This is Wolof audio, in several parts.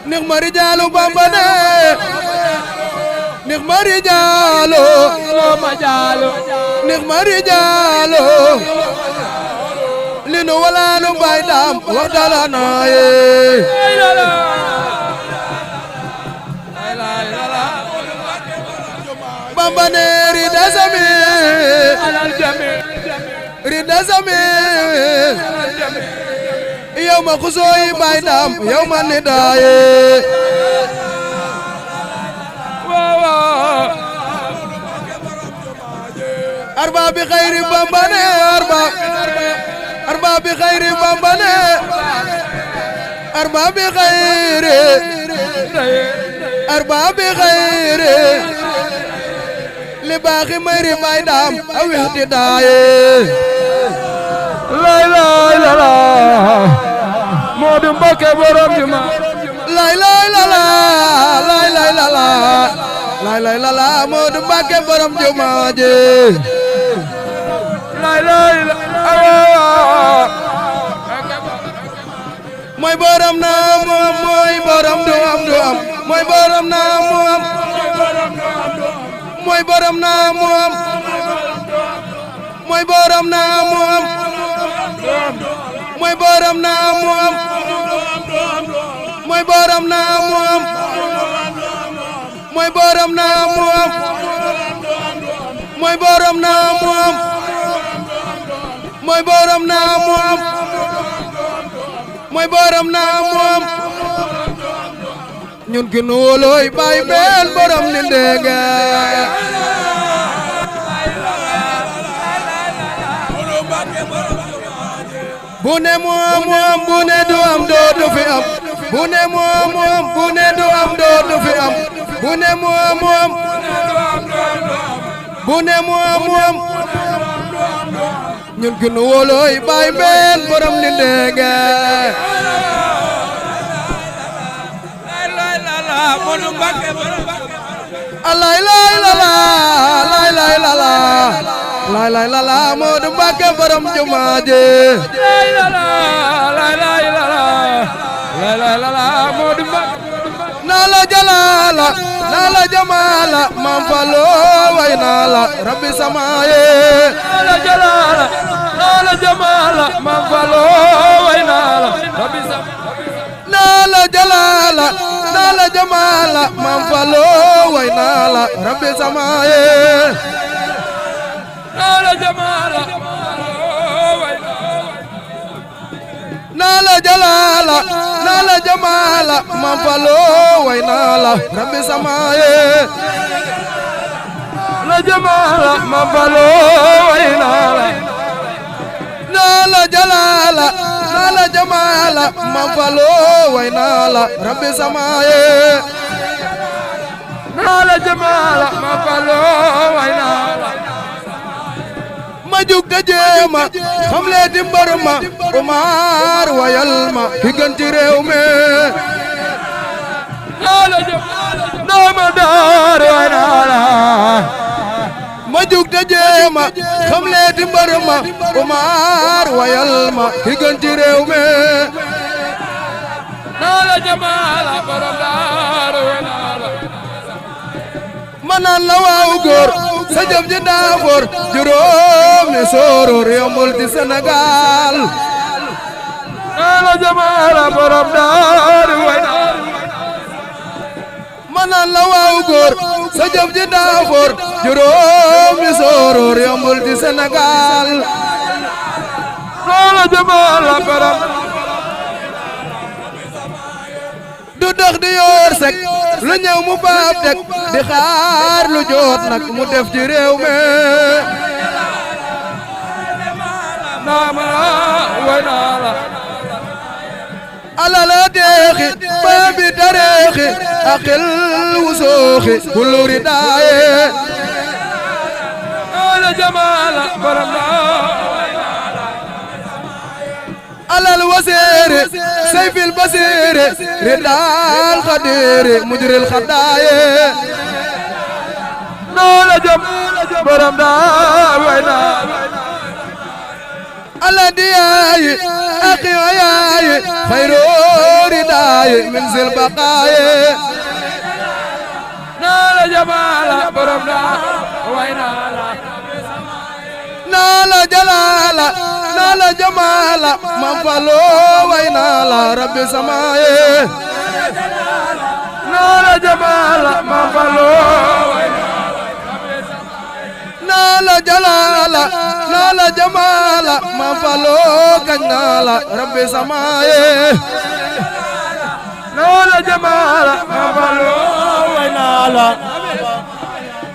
نغم رجال بامبنا نغم رجال نغم رجال لنو ولا نبايدام وقتلنا بامبنا ريدا سمي ريدا سمي يوم خزوي بايدام يوم النداء أربع بخير بامبنا أربع بخير بامبنا أربع بخير أربع بخير لباقي ميري بايدام أو اهتداء لا لا لا لا مودم بكي برام جما لا لا لا لا لا لا لا لا لا لا لا مودم بكي برام جما جي لا لا لا mooy borom na moom mooy borom du am mooy borom na moom mooy borom na moom mooy borom na moom mooy borom na moom mooy borom na moom mooy borom na moom mooy borom na moom mooy borom na moom mooy borom na moom ñun ki nu wóolooy bay benn borom ni ndege bu ne moom bu ne du am dootu fi am bu ne moom bu ne du am dootu fi am bu ne moom bu ne moom ñun ki nu wóolooy bay benn borom ni ndege alay lay la la lay lay la la lay lay la la Modou Mbacké borom jumaa ji lay la la lay lay la la lay lay la la Modou Mbacké naa la jalala naa la jamala mam falo way naa la rabbi samaaye naa la jalala naa la jamala mam falo way naa la rabbi samaaye naa la jalala naa la jamala mam falo way naa la rabbi samaaye naa la jamala naa la jalala naa la jamala mam falo way naa la rabbi samaaye la jamala mam falo way naa la naa la jalala naa la jamala mam falo way naa la rabbi samaaye naa la jamala mam falo way naa la ma jug te jéema xam lee di mbër ma Umar wayal ma ki gën ci réew mi naa la jamala naa ma daar way naa la ma jug te jéema xam lee di mbër ma Umar wayal ma ki gën ci réew mi naa la jamala borom daar way naa la ma naan la waaw góor sa jëf ji daa for juróomi sooroor yombul ci Sénégal naa la jamala borom daar way naa la ma naan la waaw góor sa jëf ji daa for juróomi sooroor yombul ci Sénégal naa la jamala borom du dox di yor sek lu ñëw mu baab tek di xaar lu jot nag mu def ci réew mi naa ma way naa la alala deexi baabi dareexi akil wusooxi kuluri daaye naa la jamala borom alal waseere sayfil baseere ridaal xadeere mujril xadaaye naa la jamala borom daa way naa الدياي أخي وياي خير رداي من ذي البقايا نال جمال برمنا وينالا نال جلال نال جمال من فلو وينال ربي سماي نال جمال من فلو نال جلال نال جمال من فلو كنال ربي سماي نال جمال من فلو وينالا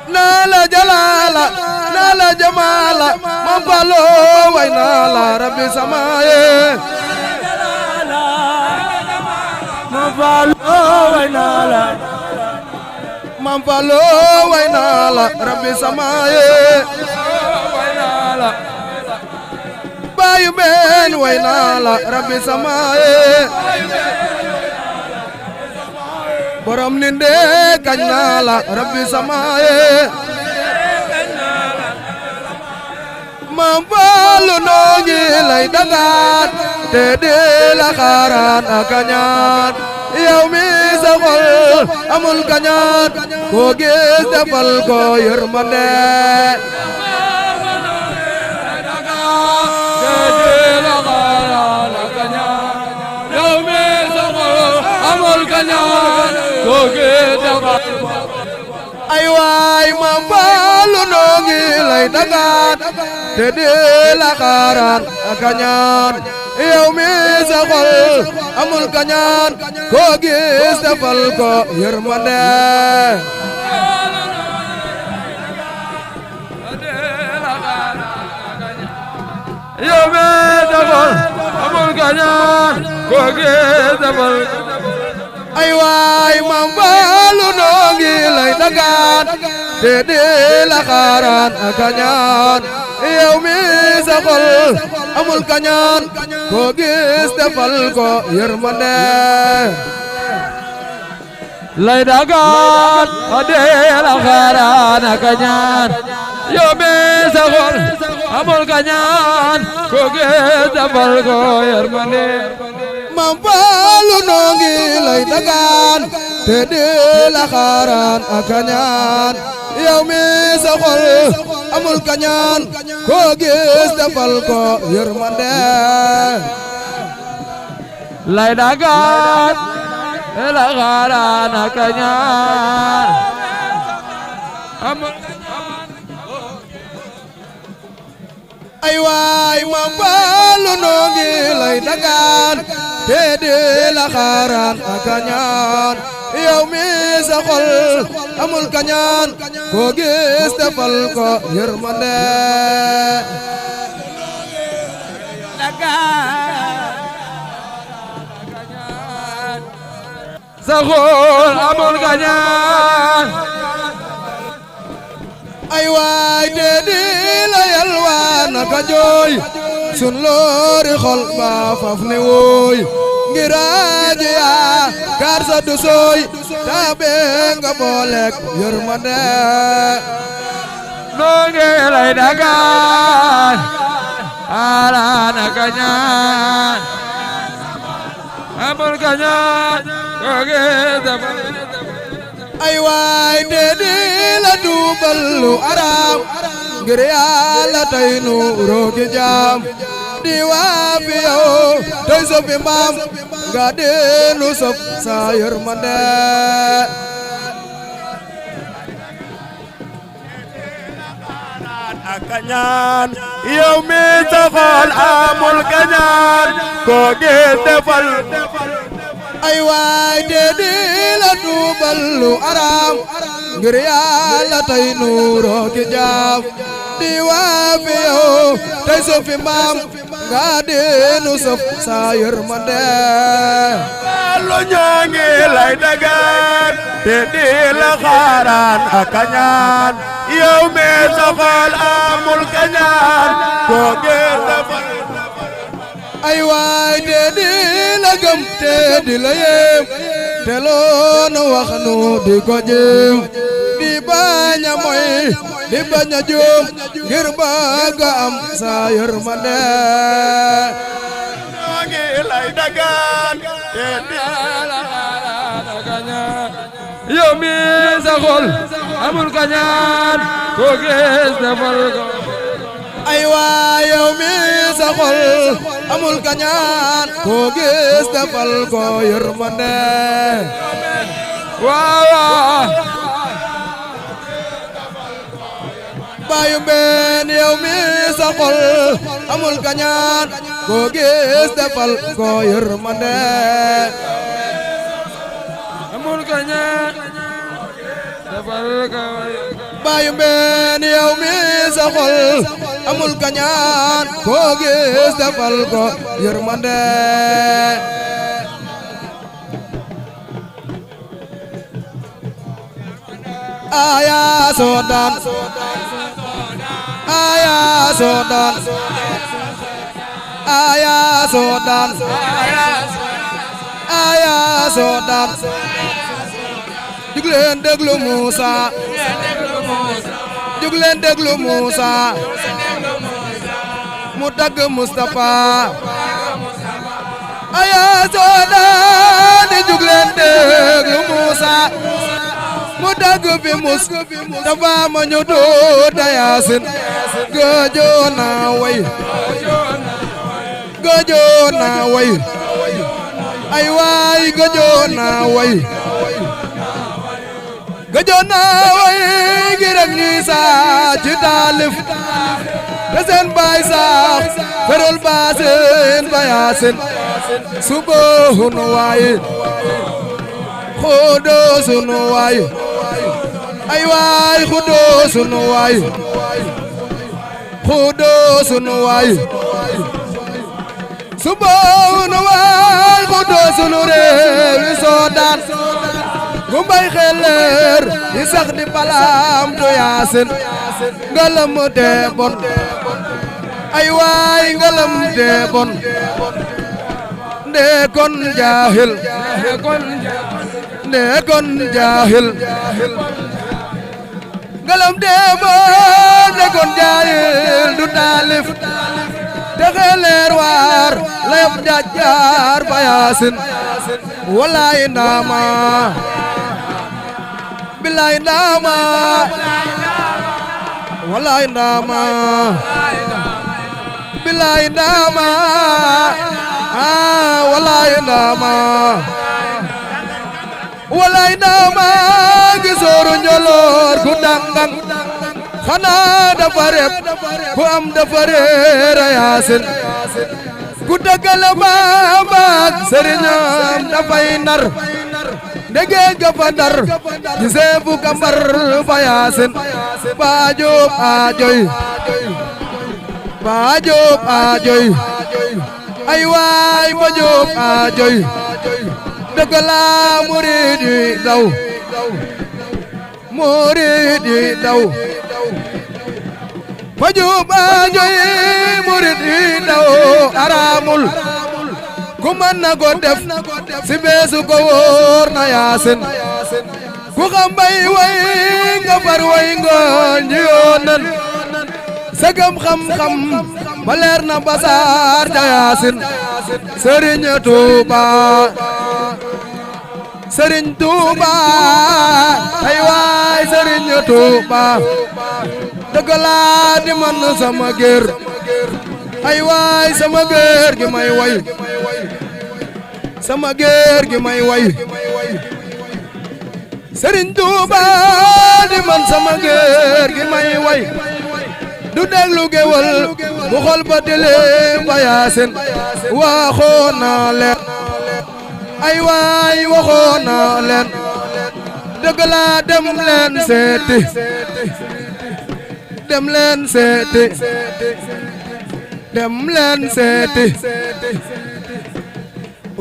نال جلال نال جمال من فلو وينال ربي سماي من فلو وينالا من فلو وينال ربي سماي وينالا باي بين وينال ربي سماي borom ninde kañ naa la rabbi samaaye maam Fallu noo ngi lay dagaat te di la xaaraan a kañaan yow mi sa xol amul kañaan koo gis defal ko yërmande ay waay maam Fallu noo ngi lay dagaat te di la xaaraan a kañaan yow mi sa xol amul kañaan koo gis defal ko yërmande yow mi sa xol amul kañaan koo gis defal ay waay maam Fallu noo ngi lay dagaat te di la xaaraan a kañaan yow mi sa xol amul kañaan koo gis defal ko yërmande lay dagaat te di la xaaraan a kañaan yow mi sa xol amul kañaan koo gis defal ko yërmande maam Fallu noo ngi lay dagaan te di la xaaraan a kañaan yow mi sa xol amul kañaan koo gis defal ko yërmande lay dagaat te la xaaraan a kañaan amul ay waay maam Fallu noo ngi lay dagaan te di la xaaraan a kañaan yow mi sa xol amul kañaan koo gis defal ko yërmande sa xol amul kañaan ay waay te di la yalwaan ka jooy sun loori xol ba faf ne wooy ngir aaji yaa kaar sa du sooy taabe nga boolek yërmande noo ngi lay dagaan xaaraan a kañaan amul kañaan koo gis defal ay waay te di la duubal lu araam ngir Yàlla tey nu roogi jaam di waa fi yow tey soppi mbaam nga deenu sop sa yërmande a kañaan yow mi sa xol amul kañaan koo gis defal ay waay te di la duubal lu araam ngir Yàlla tey nu roogi jaam di waa fi yow tey soppi mbaam nga deenu sop sa yërmande Fallu ñoo ngi lay dagaan te di la xaaraan a kañaan yow mi sa xol amul kañaan koo gis defal ay waay te di la gëm te di la yéem te loo nu wax nu di ko jéem di bañ a moy di bañ a juum ngir bëgg am sa yërmande ñoo ngi lay dagaan te la xaaraan ak a ñaan yow mi sa xol amul kañaan ko gis defal ko ay waay yow mi sa xol amul kañaan ko gis defal ko yërmande waaw bayu mbeen yow mi sa xol amul kañaan ko gis defal ko yërmande amul kañaan defal ko bayu mbeen yow mi sa xol amul kañaan ko gis defal ko yërmande aya sodan aya sodan aya sodan aya sodan jug leen déglu Moussa jug leen déglu Moussa mu tagg Moustapha aya sodan jug leen déglu Moussa mu tagg fi Moustapha ma ñu doota Yaasin gëjoona way gëjoona way ay waay gëjoona way gëjoona way ngir ak ñi saa ci taalif te seen baay sax ferol ba seen ba Yaasin subohunu waay xudóosunu waay ay waay xudóosunu waay xudóosunu waay subohunu waay xudóosunu réew yi Soodaan gumbay xeleer yi sax di palaam to Yaasin ngalam te bon ay waay ngalam te bon ndee kon jaahil ndee kon jaahil ngalam te bon ndee kon jaahil du taalif te xeleer waar layab jajjar fa Yaasin walaay ndaama bilaay ndaama walaay ndaama bilaay ndaama walaay ndaama walaay ndaama gisooru njoloor ku dangang xanaa dafa rep ku am dafa reera Yaasin ku dëggale baambaak sëriñam dafay nar ndegeen ga fa ndar gisee fu kambar fa Yaasin baajoob aajoy baajoob aajoy ay waay baajoob aajoy dëgg la murid yi daw murid yi daw baajoob aajoy murid yi daw araamul ku mën na ko def si beesu ko wóor na Yaasin ku xam bay way nga far way ngoon ji yoonan sagam xam-xam ba leer na basaar ja Yaasin Sëriñ Tuuba Sëriñ Tuuba ay waay Sëriñ Tuuba dëgg laa di man sama géer ay waay sama géer gi may way sama géer gi may way Sëriñ Tuuba di man sama géer gi may way du déglu géwël bu xol ba dile fa Yaasin waxoon naa leen ay waay waxoon naa leen dëgg laa dem leen seeti dem leen seeti dem leen seeti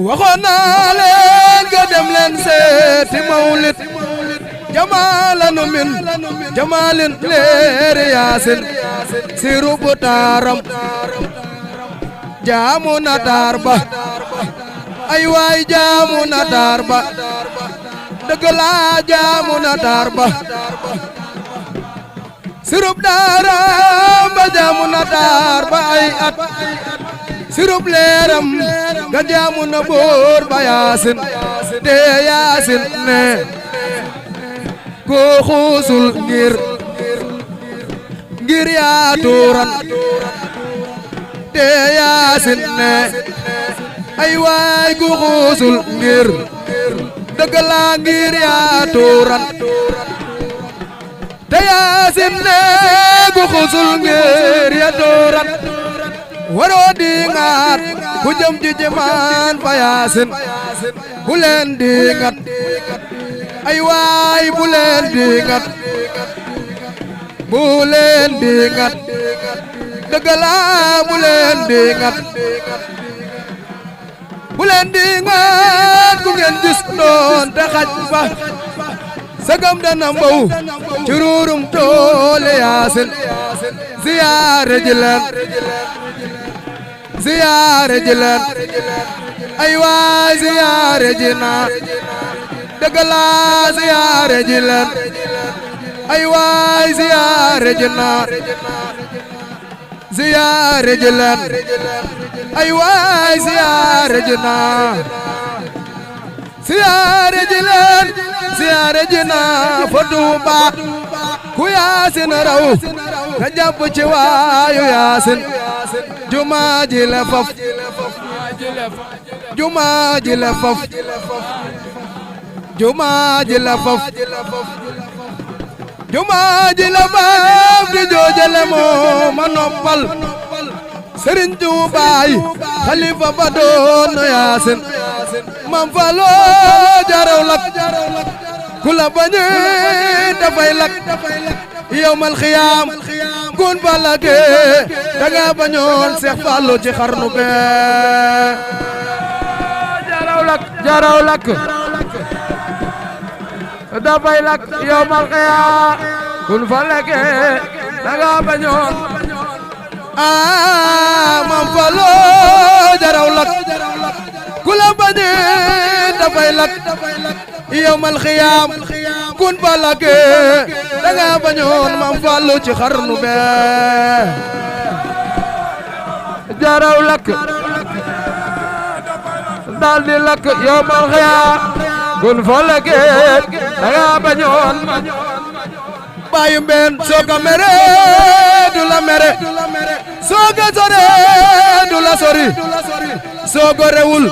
waxoon naa leen nga dem leen seeti mawlid jamaalanu min jamaalin leeri Yaasin si rubu taaram jaamu na taar ba ay waay jaamu na taar ba dëgg laa jaamu na taar ba sirub daaram ba jaamu na taar ba ay at sirub leeram ga jaamu na buur ba yaasin te yaasin ne ko xuusul ngir yaa tuuran te yaasin ne ay waay ku xuusul ngir dëgg laa ngir yaa tuuran te yaasin ne ku xuusul ngir yaa tuuran waroo di ngaat ku jëm ci jimaan fa yaasin bu leen di ngat ay waay bu leen di ngat bu leen di ngat dëgg laa bu leen di ngat bu leen di ngat ku ngeen gis doon te xaj ba sagam dana mbaw ci ruurum toole yaasin ziyaare ji leen ziyaare ji leen ay waay ziyaare ji naa dëgg laa ziyaare ji leen ay waay ziyaare ji naa ziyaare ji leen ay waay ziyaare ji naa ziyaare ji leen ziyaare ji naa fa Tuuba ku yaasin raw nga jàpp ci waayu yaasin jumaa ji la faf jumaa ji la faf jumaa ji la faf jumaa ji la faf di joojale moo ma noppal Sëriñ Tuubaay xalifa ba doon yaasin mam faloo jaraw lak ku la bañe dafay lak yawmal xiyaam kun balage danga bañoon Seex Fallu ci xarnu be jaraw lak dafay lak yawmal xiyaam kun balage danga bañoon mam Fallu jaraw lak ku la bañe dafay lak yawmal xiyaam kun balage danga bañoon mam Fallu ci xarnu be jaraw lak dal di lak yawmal xiyaam kun balage danga bañoon bayu mbeen sooga mere du la mere sooga sore du la sori soo gorewul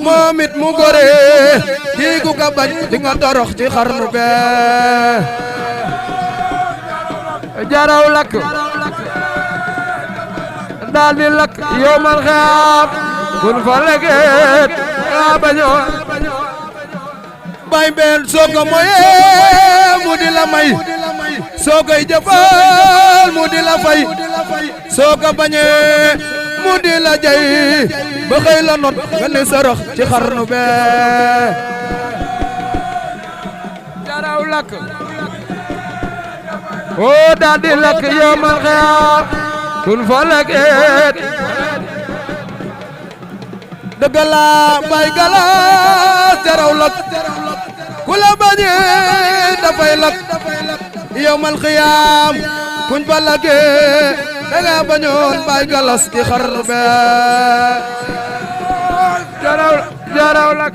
moom it mu gore kii ku ka bañ di nga torox ci xarnu be jaraw lak daal di lak yawmal xiyaam kun fa leget nga bañoon bay mbeen soo ko moyee mu di la may soo koy jëfal mu di la fay soo ko bañee mu di la jay ba xëy la not nga ne sarax ci xarnu be jaraw lak o daal di lak yawmal xiyaam kun fa leget dëgg la bay galas jaraw lak ku la bañee dafay lak yawmal xiyaam kun fa leget danga bañoon bay galas ci xarnu be jaraw lak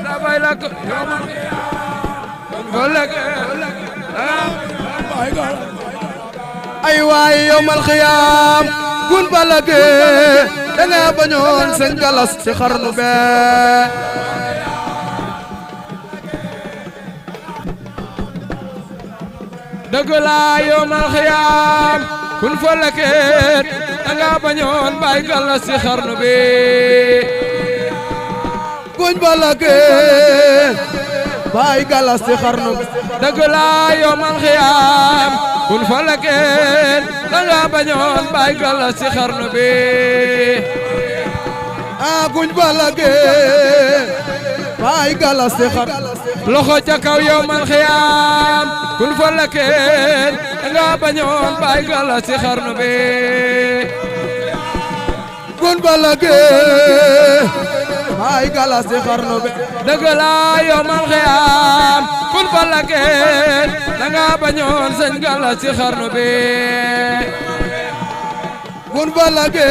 dafay lak yawmal xiyaam kun fa leget ay waay yawmal xiyaam kun balage danga bañoon sëñ galas ci xarnu be dëgg la yawmal xiyaam kun balage danga bañoon bay galas ci xarnu be kun balage bay galas ci xarnu be dëgg la yawmal xiyaam kun falake danga bañoon bay galas ci xarnu bi kun falake bay galas ci xarnu loxo ca kaw yawmal xiyaam kun falake danga bañoon bay galas ci xarnu bi kun falake maay galas ci xarnu bi dëgg la yawmal xiyaam kun falake danga bañoon sëñ galas ci xarnu bi kun falake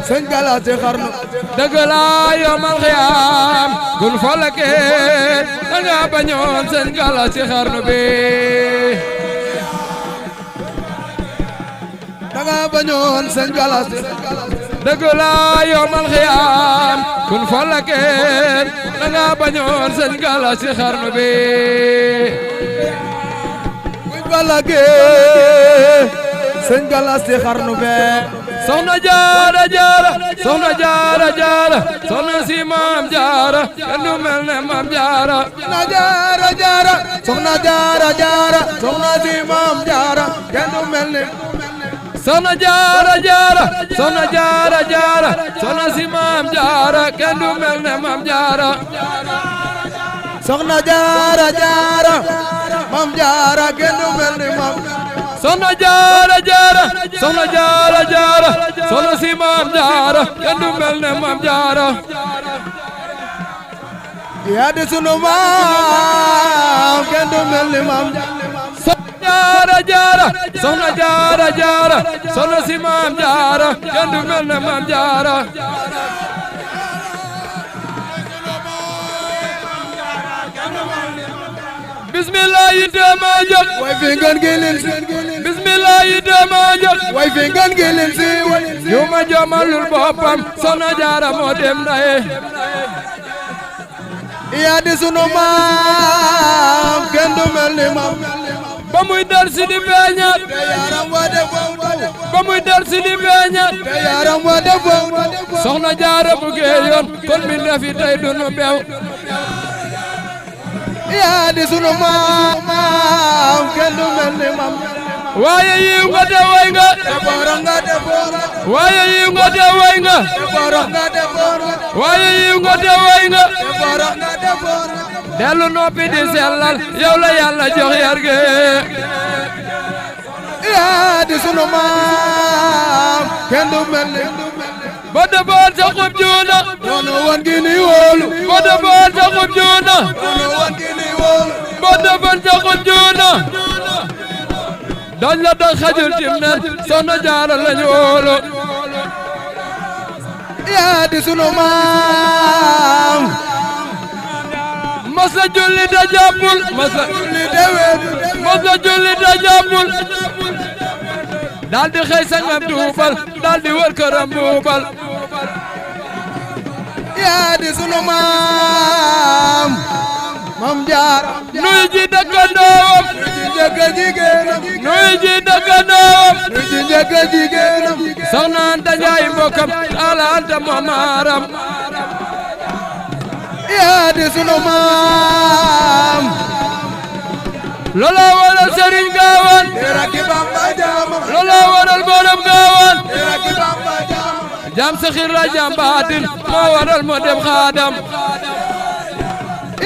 sëñ galas ci xarnu dëgg la yawmal xiyaam kun falake danga bañoon sëñ galas ci xarnu bi danga bañoon sëñ galas dëgg la yawmal xiyaam kun falake danga bañoon sëñ galas ci xarnu bi kun falake sëñ galas ci xarnu be soxna jaara jaara soxna jaara jaara soxna si maam jaara kenn du mel ne maam jaara soxna jaara jaara soxna jaara jaara soxna si maam jaara kenn du mel ne soxna jaara jaara soxna jaara jaara soxna si maam jaara kenn du mel ne maam jaara soxna jaara jaara maam jaara kenn du mel ne maam soxna jaara jaara soxna jaara jaara soxna si maam jaara kenn du mel ne maam jaara yaa di sunu maam kenn du mel ni maam jaara jaara soxna jaara jaara soxna si maam jaara kenn du mel ne maam jaara bismillah yi dama jóg way fi ngeen gelin si bismillah yi dama jóg way fi ngeen gelin si yu ma joomalul boppam soxna jaara moo dem ndaye yaa di sunu maam kenn du mel ni maam ba muy dar si di feeñaat te yaram wa def ba muy dar si di feeñaat te yaram wa def soxna jaara bu géeyoon kon mi defi tey dunu beew yaa di sunu maam kenn du mel ni maam waaye yiw nga te way nga defara nga defara waaye yiw nga te way nga defara nga defara waaye yiw nga te way nga defara nga defara dellu noppi di sellal yow la yàlla jox yar ge yaa di sunu maam kenn du mel ni ba defoon sa xub juuna doonu woon gi ni wóolu ba defoon sa xub juuna doonu woon gi ni wóolu ba defoon sa xub juuna dañ la tax xajul tim nen soxna jaara lañu wóolu yaa di sunu maam masa julli ta jàppul masa li dewen masa julli ta jàppul daal di xëy sangam duubal daal di wër këram buubal yaa di sunu maam maam Jaara nuy ji dëkkandoowam ci njëkk jigéenam nuy ji dëkkandoowam ci njëkk jigéenam soxna Anta Njaay mbokkam Taala Anta moomaram yaa di sunu maam loola waral Sëriñ Gaawaan raki Bamba jaama loola waral borom Gaawaan raki Bamba jaama jam saxir la jam baatin moo waral moo dem xaadam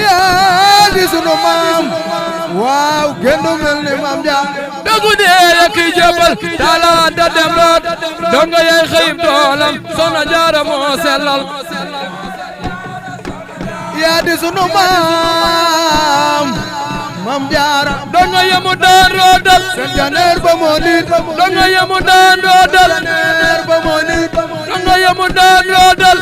yaa di sunu maam waaw kenn du mel ni maam Jaara dogu dee rek jëbal Taala Anta dem root donga yay xëyib doolam Soxna Jaara moo sellal yaa di sunu maam maam Jaara donga yemu daan rootal seen janeer ba moo nit donga yemu daan rootal janeer ba moo nit donga yemu daan rootal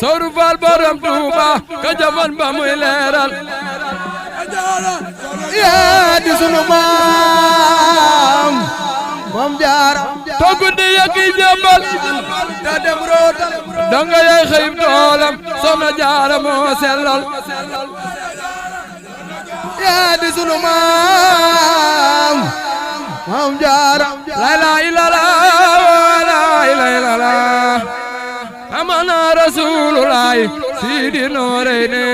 Sawru Faal borom Tuuba ka jafan ba muy leeral yaa di sunu maam maam Jaara toggu di yekki jëmbal ta dem rootal donga yay xëyib doolam Soxna Jaara moo sellal yaa di sunu maam maam Jaara la ilaha illallah la ilaha illallah amana rasulullah sidi nooreyne